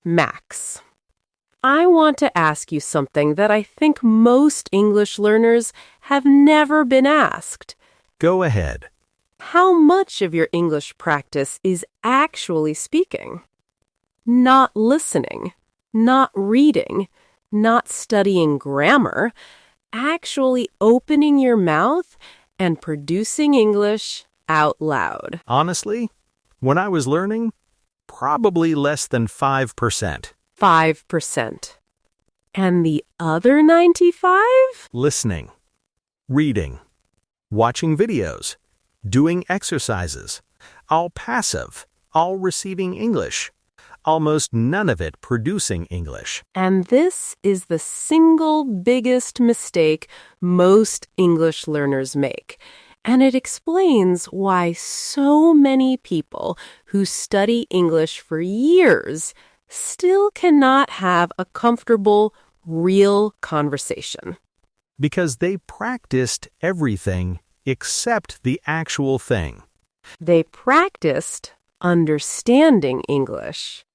Max, I want to ask you something that I think most English learners have never been asked. Go ahead. How much of your English practice is actually speaking? Not listening, not reading, not studying grammar, actually opening your mouth and producing English out loud. Honestly, when I was learning, probably less than 5%. 5%. And the other 95? Listening, reading, watching videos, doing exercises, all passive, all receiving English, almost none of it producing English. And this is the single biggest mistake most English learners make. And it explains why so many people who study English for years still cannot have a comfortable, real conversation. Because they practiced everything except the actual thing. They practiced understanding English,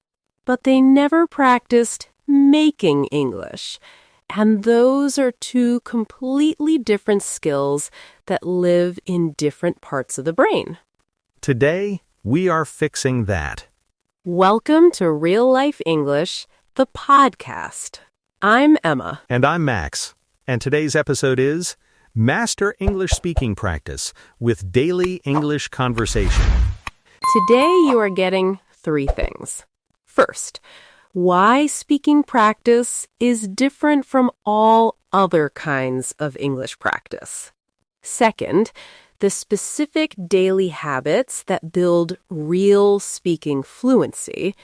but they never practiced making English. And those are two completely different skills that live in different parts of the brain. Today, we are fixing that. Welcome to Real Life English, the podcast. I'm Emma. And I'm Max. And today's episode is Master English Speaking Practice with Daily English Conversation. Today you are getting 3 things. First, why speaking practice is different from all other kinds of English practice. Second, the specific daily habits that build real speaking fluency.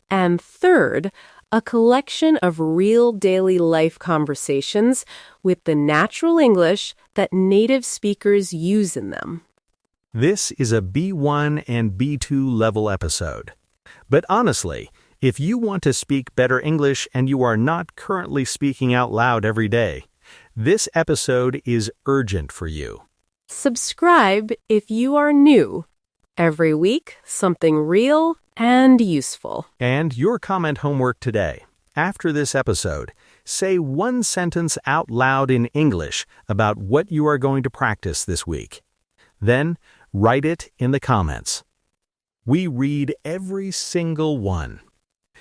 And third, a collection of real daily life conversations with the natural English that native speakers use in them. This is a B1 and B2 level episode. But honestly, if you want to speak better English and you are not currently speaking out loud every day, this episode is urgent for you. Subscribe if you are new. Every week, something real and useful. And your comment homework today. After this episode, say one sentence out loud in English about what you are going to practice this week. Then, write it in the comments. We read every single one.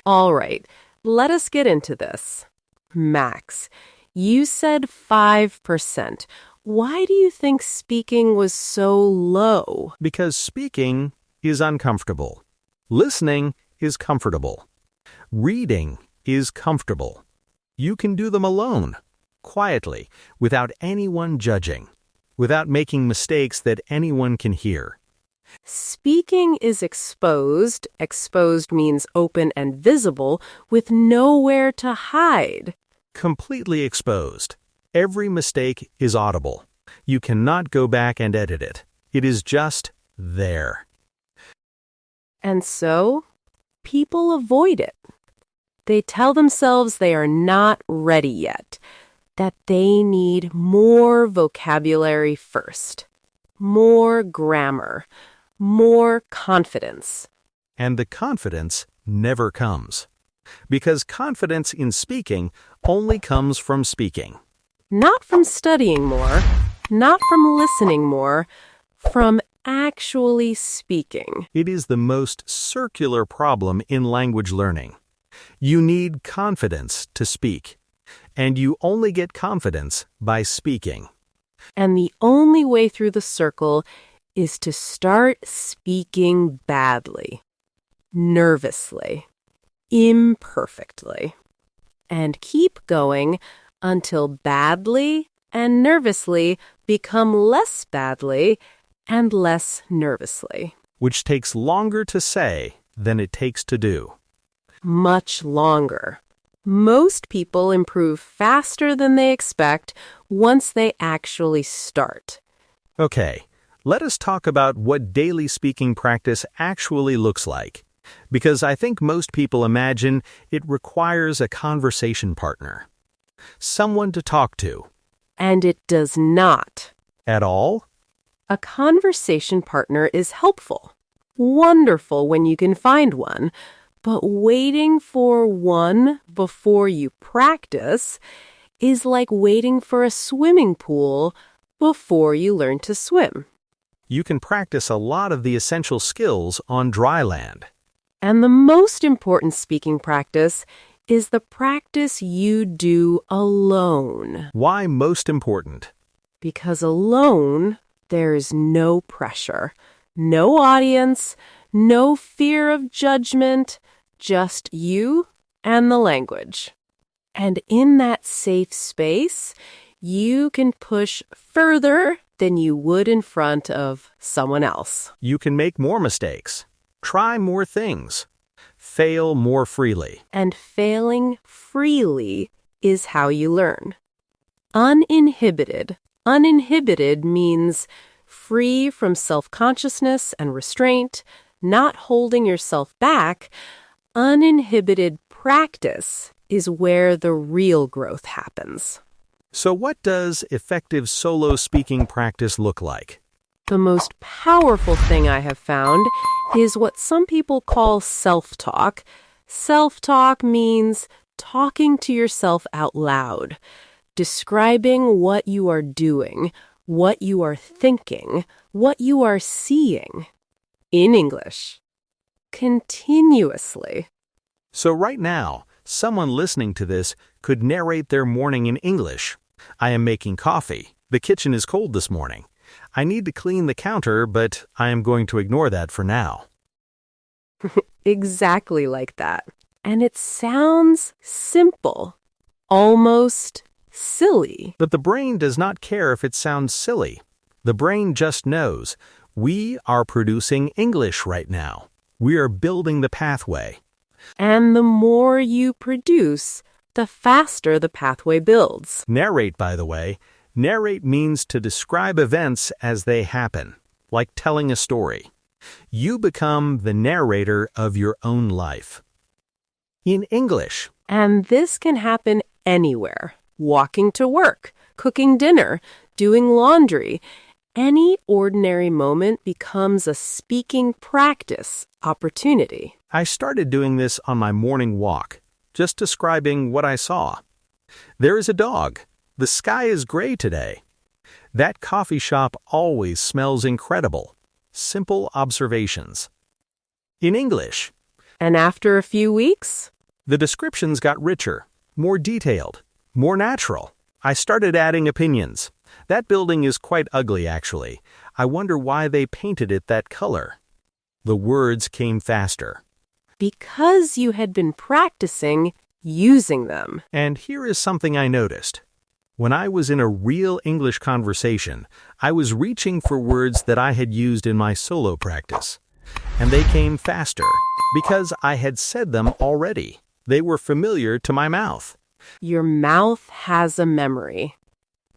All right, let us get into this. Max, you said 5%. Why do you think speaking was so low? Because speaking is uncomfortable. Listening is comfortable. Reading is comfortable. You can do them alone, quietly, without anyone judging, without making mistakes that anyone can hear. Speaking is exposed. Exposed means open and visible, with nowhere to hide. Completely exposed. Every mistake is audible. You cannot go back and edit it. It is just there. And so, people avoid it. They tell themselves they are not ready yet, that they need more vocabulary first, more grammar, more confidence. And the confidence never comes. Because confidence in speaking only comes from speaking. Not from studying more, not from listening more, from actually speaking. It is the most circular problem in language learning. You need confidence to speak, and you only get confidence by speaking. And the only way through the circle is to start speaking badly, nervously, imperfectly, and keep going until badly and nervously become less badly and less nervously. Which takes longer to say than it takes to do. Much longer. Most people improve faster than they expect once they actually start. Okay, let us talk about what daily speaking practice actually looks like. Because I think most people imagine it requires a conversation partner. Someone to talk to. And it does not. At all? A conversation partner is helpful. Wonderful when you can find one. But waiting for one before you practice is like waiting for a swimming pool before you learn to swim. You can practice a lot of the essential skills on dry land. And the most important speaking practice is the practice you do alone. Why most important? Because alone, there is no pressure, no audience, no fear of judgment, just you and the language. And in that safe space, you can push further than you would in front of someone else. You can make more mistakes, try more things, fail more freely. And failing freely is how you learn. Uninhibited. Uninhibited means free from self-consciousness and restraint, not holding yourself back. Uninhibited practice is where the real growth happens. So what does effective solo speaking practice look like? The most powerful thing I have found is what some people call self-talk. Self-talk means talking to yourself out loud, describing what you are doing, what you are thinking, what you are seeing in English, continuously. So right now, someone listening to this could narrate their morning in English. I am making coffee. The kitchen is cold this morning. I need to clean the counter, but I am going to ignore that for now. Exactly like that. And it sounds simple, almost silly. But the brain does not care if it sounds silly. The brain just knows we are producing English right now. We are building the pathway. And the more you produce, the faster the pathway builds. Narrate, by the way. Narrate means to describe events as they happen, like telling a story. You become the narrator of your own life. In English. And this can happen anywhere. Walking to work, cooking dinner, doing laundry. Any ordinary moment becomes a speaking practice opportunity. I started doing this on my morning walk, just describing what I saw. There is a dog. The sky is gray today. That coffee shop always smells incredible. Simple observations. In English. And after a few weeks, the descriptions got richer, more detailed, more natural. I started adding opinions. That building is quite ugly, actually. I wonder why they painted it that color. The words came faster. Because you had been practicing using them. And here is something I noticed. When I was in a real English conversation, I was reaching for words that I had used in my solo practice. And they came faster because I had said them already. They were familiar to my mouth. Your mouth has a memory.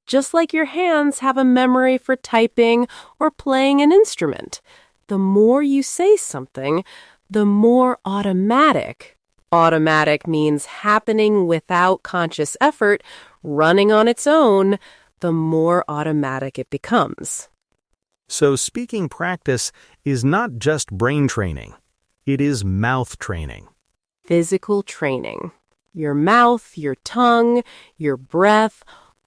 Just like your hands have a memory for typing or playing an instrument. The more you say something, the more automatic. Automatic means happening without conscious effort, running on its own, the more automatic it becomes. So speaking practice is not just brain training. It is mouth training. Physical training. Your mouth, your tongue, your breath,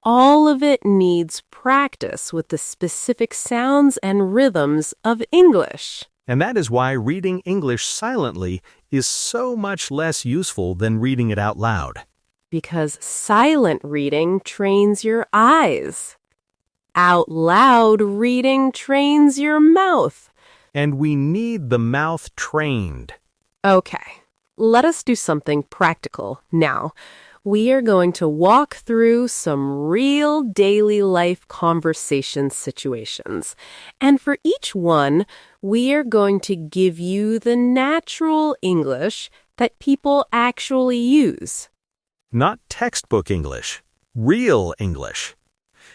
all of it needs practice with the specific sounds and rhythms of English. And that is why reading English silently is so much less useful than reading it out loud. Because silent reading trains your eyes. Out loud reading trains your mouth. And we need the mouth trained. Okay, let us do something practical now. We are going to walk through some real daily life conversation situations. And for each one, we are going to give you the natural English that people actually use. Not textbook English, real English.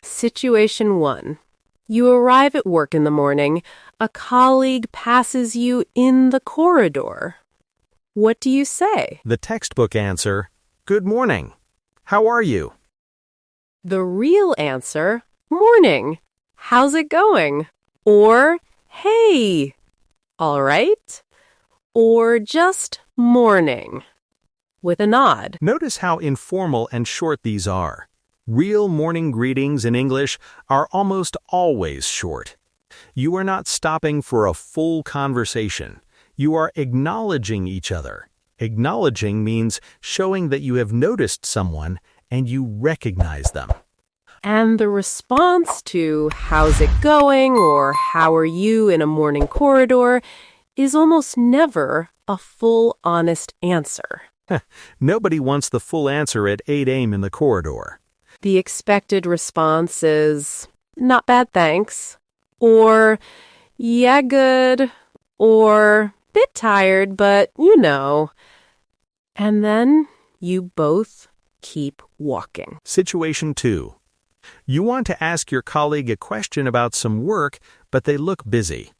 Situation 1. You arrive at work in the morning. A colleague passes you in the corridor. What do you say? The textbook answer, "Good morning. How are you?" The real answer, "Morning. How's it going?" Or, "Hey." All right? Or just morning, with a nod. Notice how informal and short these are. Real morning greetings in English are almost always short. You are not stopping for a full conversation. You are acknowledging each other. Acknowledging means showing that you have noticed someone and you recognize them. And the response to "how's it going" or "how are you" in a morning corridor is almost never a full, honest answer. Nobody wants the full answer at 8 a.m. in the corridor. The expected response is "not bad, thanks," or "yeah, good," or "bit tired, but you know." And then you both keep walking. Situation 2. You want to ask your colleague a question about some work, but they look busy.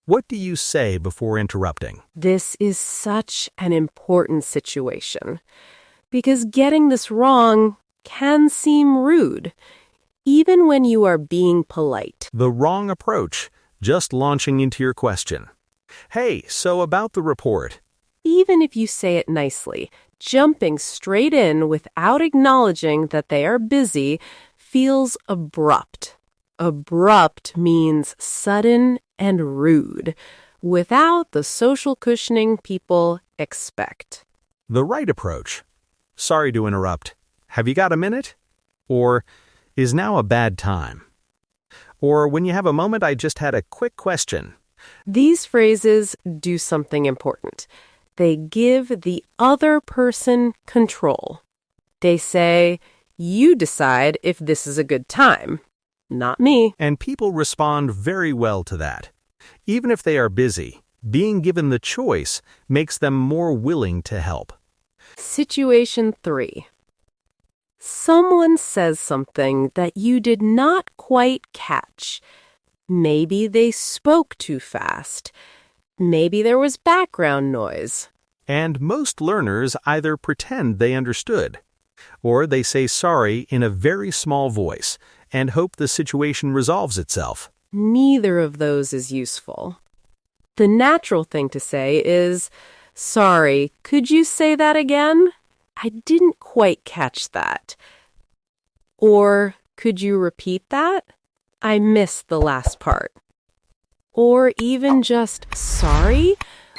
What do you say before interrupting? This is such an important situation because getting this wrong can seem rude, even when you are being polite. The wrong approach, just launching into your question. Hey, so about the report. Even if you say it nicely, jumping straight in without acknowledging that they are busy feels abrupt. Abrupt means sudden and rude, without the social cushioning people expect. The right approach. Sorry to interrupt. Have you got a minute? Or, is now a bad time? Or, when you have a moment, I just had a quick question. These phrases do something important. They give the other person control. They say, "You decide if this is a good time, not me." And people respond very well to that. Even if they are busy, being given the choice makes them more willing to help. Situation 3. Someone says something that you did not quite catch. Maybe they spoke too fast. Maybe there was background noise. And most learners either pretend they understood, or they say sorry in a very small voice and hope the situation resolves itself. Neither of those is useful. The natural thing to say is, "Sorry, could you say that again? I didn't quite catch that." Or, "Could you repeat that? I missed the last part." Or even just "sorry"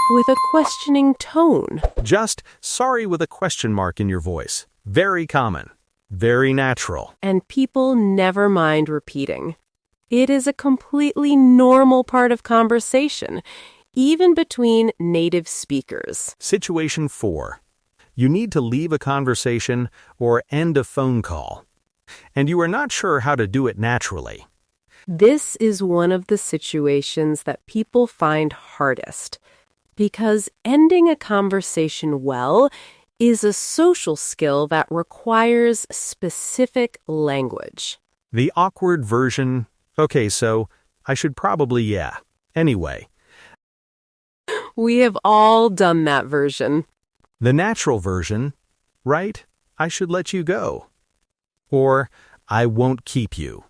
with a questioning tone. Just sorry with a question mark in your voice. Very common. Very natural. And people never mind repeating. It is a completely normal part of conversation, even between native speakers. Situation 4. You need to leave a conversation or end a phone call, and you are not sure how to do it naturally. This is one of the situations that people find hardest, because ending a conversation well is a social skill that requires specific language. The awkward version, okay, so I should probably, yeah. Anyway. We have all done that version. The natural version, right? I should let you go. Or, I won't keep you.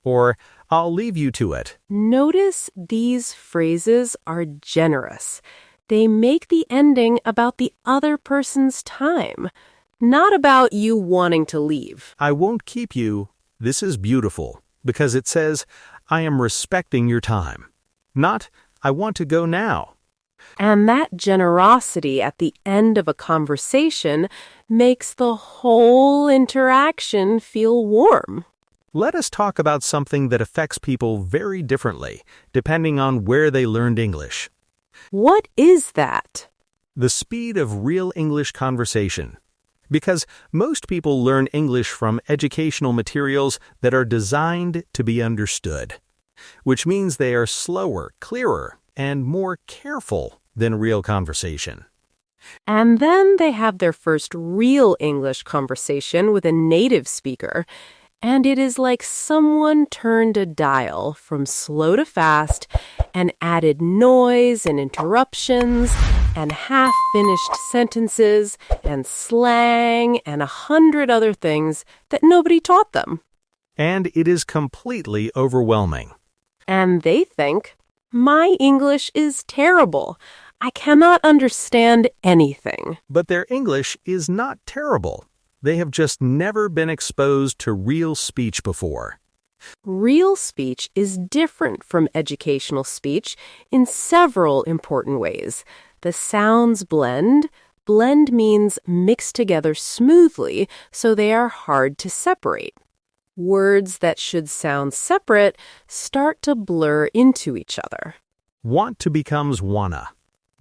Or, I'll leave you to it. Notice these phrases are generous. They make the ending about the other person's time, not about you wanting to leave. I won't keep you. This is beautiful because it says, I am respecting your time. Not, I want to go now. And that generosity at the end of a conversation makes the whole interaction feel warm. Let us talk about something that affects people very differently, depending on where they learned English. What is that? The speed of real English conversation. Because most people learn English from educational materials that are designed to be understood, which means they are slower, clearer, and more careful than real conversation. And then they have their first real English conversation with a native speaker, and it is like someone turned a dial from slow to fast and added noise and interruptions and half-finished sentences and slang and 100 other things that nobody taught them. And it is completely overwhelming. And they think, "My English is terrible. I cannot understand anything. But their English is not terrible. They have just never been exposed to real speech before. Real speech is different from educational speech in several important ways. The sounds blend. Blend means mix together smoothly, so they are hard to separate. Words that should sound separate start to blur into each other. Want to becomes wanna.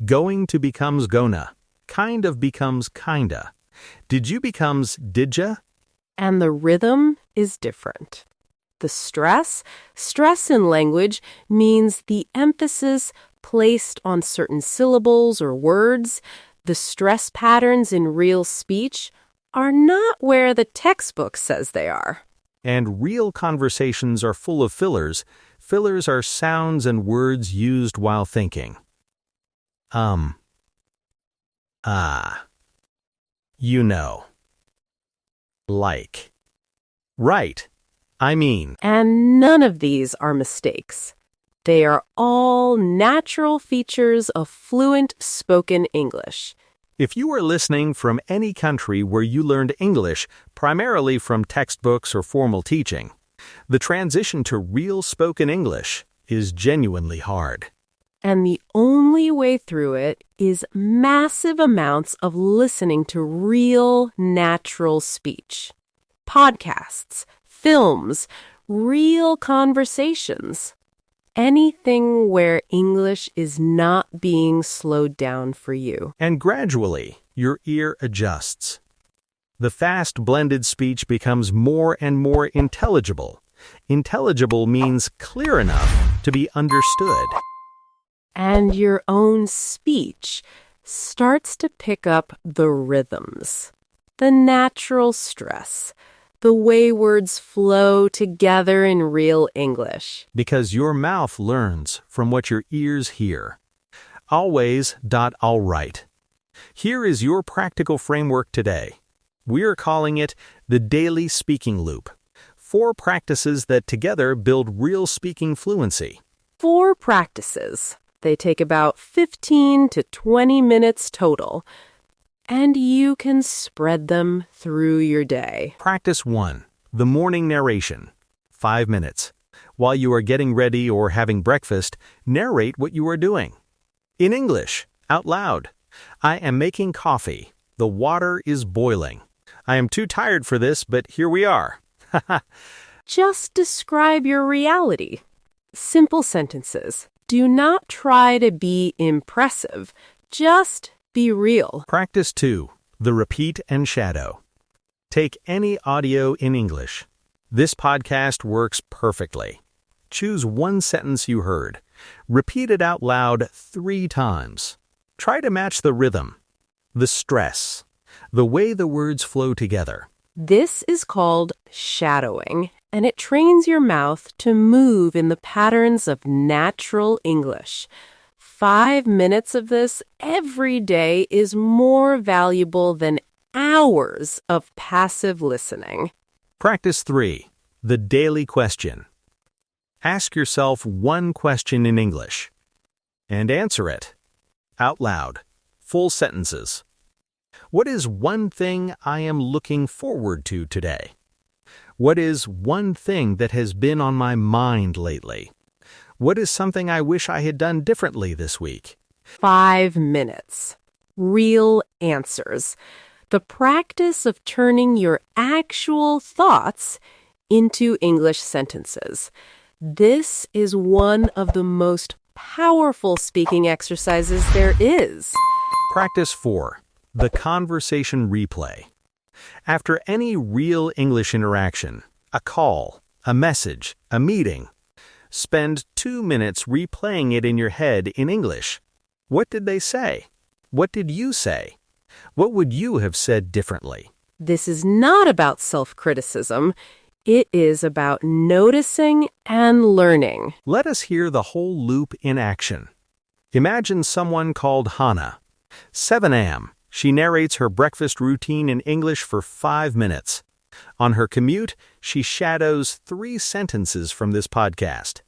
Going to becomes gonna. Kind of becomes kinda. Did you becomes didja? And the rhythm is different. The stress in language means the emphasis placed on certain syllables or words. The stress patterns in real speech are not where the textbook says they are. And real conversations are full of fillers. Fillers are sounds and words used while thinking. You know. Like. Right. I mean. And none of these are mistakes. They are all natural features of fluent spoken English. If you are listening from any country where you learned English primarily from textbooks or formal teaching, the transition to real spoken English is genuinely hard. And the only way through it is massive amounts of listening to real, natural speech. Podcasts, films, real conversations. Anything where English is not being slowed down for you. And gradually, your ear adjusts. The fast blended speech becomes more and more intelligible. Intelligible means clear enough to be understood. And your own speech starts to pick up the rhythms, the natural stress, the way words flow together in real English. Because your mouth learns from what your ears hear. Always.alright. Here is your practical framework today. We're calling it the Daily Speaking Loop. 4 practices that together build real speaking fluency. 4 practices. They take about 15 to 20 minutes total. And you can spread them through your day. Practice 1. The morning narration. 5 minutes. While you are getting ready or having breakfast, narrate what you are doing. In English, out loud. I am making coffee. The water is boiling. I am too tired for this, but here we are. Just describe your reality. Simple sentences. Do not try to be impressive. Just be real. Practice 2. The repeat and shadow. Take any audio in English. This podcast works perfectly. Choose one sentence you heard. Repeat it out loud 3 times. Try to match the rhythm, the stress, the way the words flow together. This is called shadowing, and it trains your mouth to move in the patterns of natural English. 5 minutes of this every day is more valuable than hours of passive listening. Practice 3. The daily question. Ask yourself one question in English and answer it out loud, full sentences. What is one thing I am looking forward to today? What is one thing that has been on my mind lately? What is something I wish I had done differently this week? 5 minutes. Real answers. The practice of turning your actual thoughts into English sentences. This is one of the most powerful speaking exercises there is. Practice 4. The conversation replay. After any real English interaction, a call, a message, a meeting, spend 2 minutes replaying it in your head in English. What did they say? What did you say? What would you have said differently? This is not about self-criticism. It is about noticing and learning. Let us hear the whole loop in action. Imagine someone called Hannah. 7 a.m. She narrates her breakfast routine in English for 5 minutes. On her commute, she shadows 3 sentences from this podcast.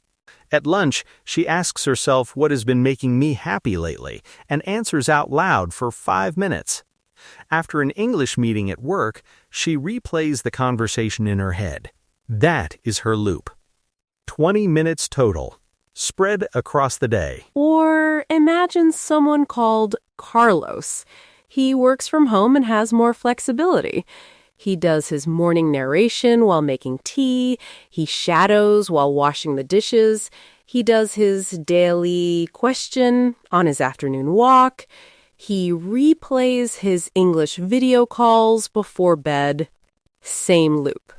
At lunch, she asks herself what has been making me happy lately and answers out loud for 5 minutes. After an English meeting at work, she replays the conversation in her head. That is her loop. 20 minutes total, spread across the day. Or imagine someone called Carlos. He works from home and has more flexibility. He does his morning narration while making tea. He shadows while washing the dishes. He does his daily question on his afternoon walk. He replays his English video calls before bed. Same loop.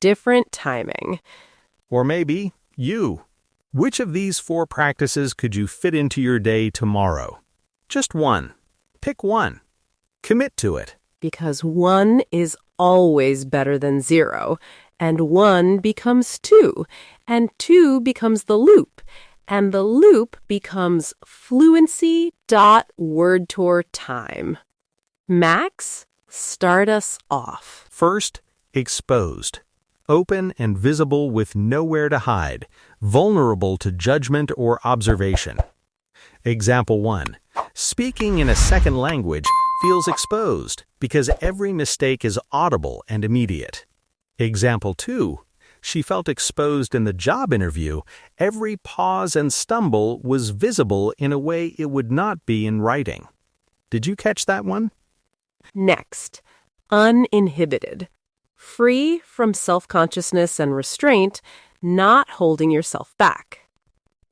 Different timing. Or maybe you. Which of these 4 practices could you fit into your day tomorrow? Just one. Pick one. Commit to it. Because 1 is always better than 0, and 1 becomes 2, and 2 becomes the loop, and the loop becomes fluency.wordtour time. Max, start us off. First, exposed. Open and visible with nowhere to hide, vulnerable to judgment or observation. Example 1. Speaking in a second language feels exposed because every mistake is audible and immediate. Example 2. She felt exposed in the job interview. Every pause and stumble was visible in a way it would not be in writing. Did you catch that one? Next, uninhibited. Free from self-consciousness and restraint, not holding yourself back.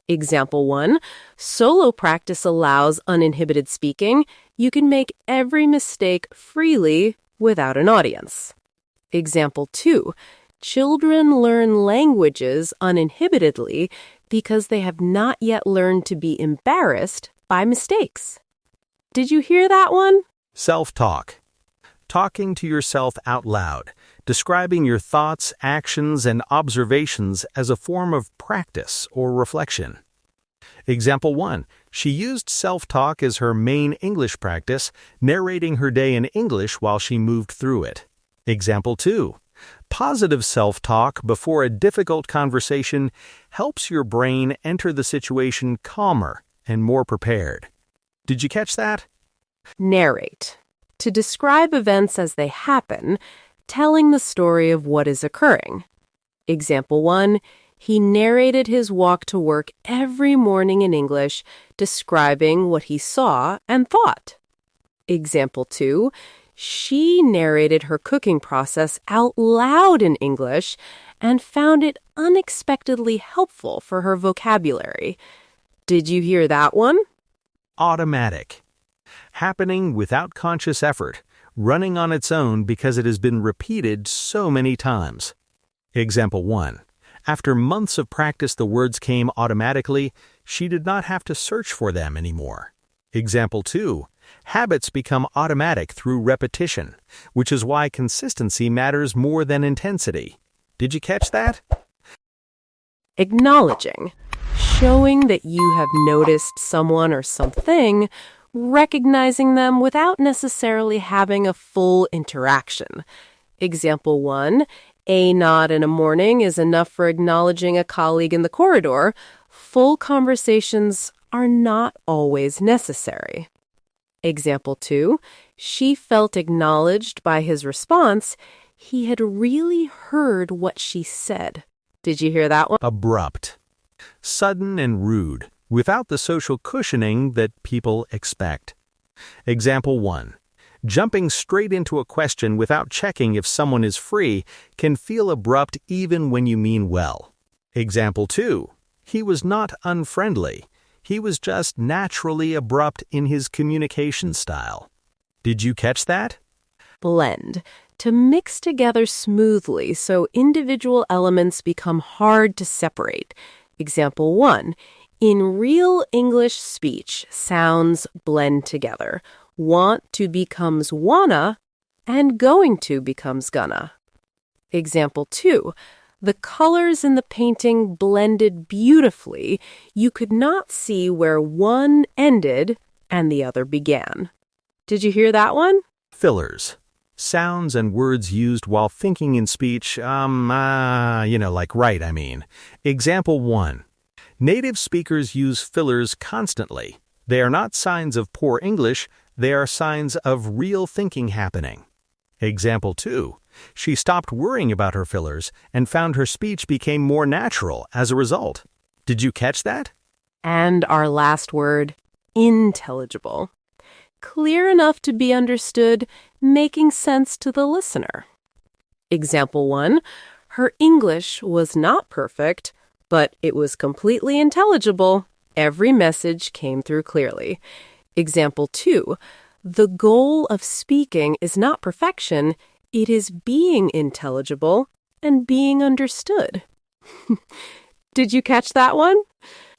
Example 1, solo practice allows uninhibited speaking. You can make every mistake freely without an audience. Example 2, children learn languages uninhibitedly because they have not yet learned to be embarrassed by mistakes. Did you hear that one? Self-talk. Talking to yourself out loud, describing your thoughts, actions, and observations as a form of practice or reflection. Example 1. She used self-talk as her main English practice, narrating her day in English while she moved through it. Example 2. Positive self-talk before a difficult conversation helps your brain enter the situation calmer and more prepared. Did you catch that? Narrate. To describe events as they happen, telling the story of what is occurring. Example 1, he narrated his walk to work every morning in English, describing what he saw and thought. Example 2, she narrated her cooking process out loud in English and found it unexpectedly helpful for her vocabulary. Did you hear that one? Automatic. Happening without conscious effort, running on its own because it has been repeated so many times. Example 1. After months of practice, the words came automatically. She did not have to search for them anymore. Example 2. Habits become automatic through repetition, which is why consistency matters more than intensity. Did you catch that? Acknowledging. Showing that you have noticed someone or something, recognizing them without necessarily having a full interaction. Example 1, a nod in a morning is enough for acknowledging a colleague in the corridor. Full conversations are not always necessary. Example 2, she felt acknowledged by his response. He had really heard what she said. Did you hear that one? Abrupt. Sudden and rude, without the social cushioning that people expect. Example 1. Jumping straight into a question without checking if someone is free can feel abrupt even when you mean well. Example 2. He was not unfriendly. He was just naturally abrupt in his communication style. Did you catch that? Blend. To mix together smoothly so individual elements become hard to separate. Example 1. In real English speech, sounds blend together. Want to becomes wanna, and going to becomes gonna. Example 2. The colors in the painting blended beautifully. You could not see where one ended and the other began. Did you hear that one? Fillers. Sounds and words used while thinking in speech, like right, I mean. Example 1. Native speakers use fillers constantly. They are not signs of poor English, they are signs of real thinking happening. Example 2. She stopped worrying about her fillers and found her speech became more natural as a result. Did you catch that? And our last word, intelligible. Clear enough to be understood, making sense to the listener. Example 1. Her English was not perfect, but it was completely intelligible. Every message came through clearly. Example 2. The goal of speaking is not perfection, it is being intelligible and being understood. Did you catch that one?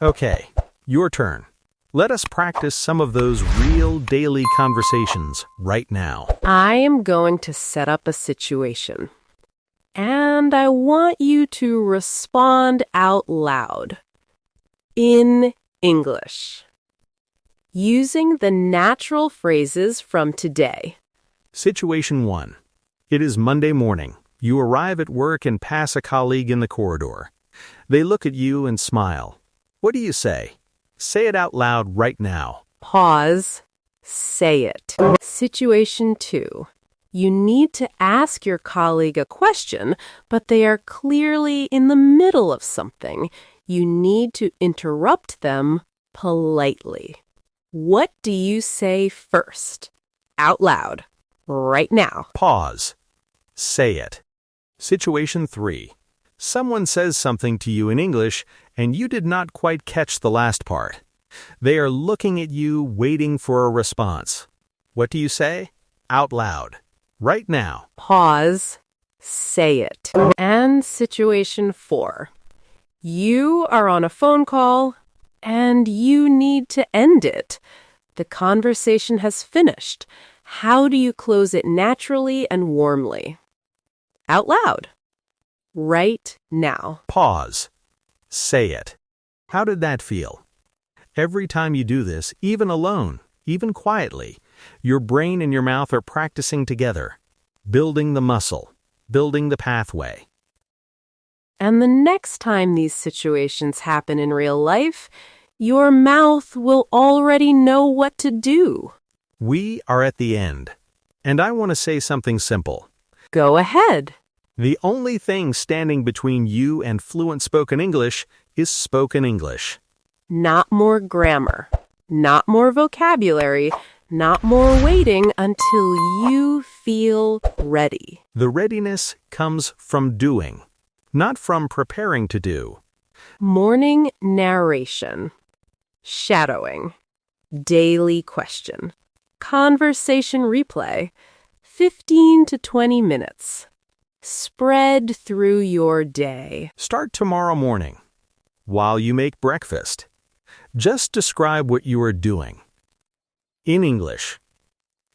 Okay, your turn. Let us practice some of those real daily conversations right now. I am going to set up a situation. And I want you to respond out loud. In English. Using the natural phrases from today. Situation 1. It is Monday morning. You arrive at work and pass a colleague in the corridor. They look at you and smile. What do you say? Say it out loud right now. Pause. Say it. Situation 2. You need to ask your colleague a question, but they are clearly in the middle of something. You need to interrupt them politely. What do you say first? Out loud. Right now. Pause. Say it. Situation 3. Someone says something to you in English, and you did not quite catch the last part. They are looking at you, waiting for a response. What do you say? Out loud. Right now. Pause. Say it. And situation 4. You are on a phone call, and you need to end it. The conversation has finished. How do you close it naturally and warmly? Out loud. Right now. Pause. Say it. How did that feel? Every time you do this, even alone, even quietly, your brain and your mouth are practicing together, building the muscle, building the pathway. And the next time these situations happen in real life, your mouth will already know what to do. We are at the end, and I want to say something simple. Go ahead. The only thing standing between you and fluent spoken English is spoken English. Not more grammar, not more vocabulary, not more waiting until you feel ready. The readiness comes from doing, not from preparing to do. Morning narration, shadowing, daily question, conversation replay, 15 to 20 minutes. Spread through your day. Start tomorrow morning, while you make breakfast. Just describe what you are doing. In English.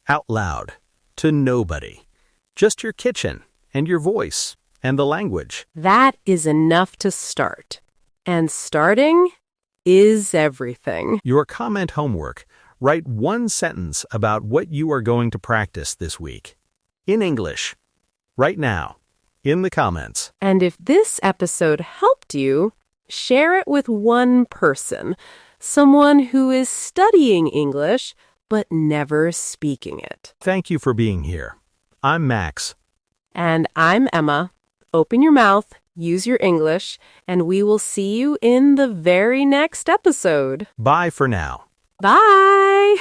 Out loud. To nobody. Just your kitchen and your voice and the language. That is enough to start. And starting is everything. Your comment homework. Write one sentence about what you are going to practice this week. In English. Right now. In the comments. And if this episode helped you, share it with one person. Someone who is studying English but never speaking it. Thank you for being here. I'm Max. And I'm Emma. Open your mouth, use your English, and we will see you in the very next episode. Bye for now. Bye!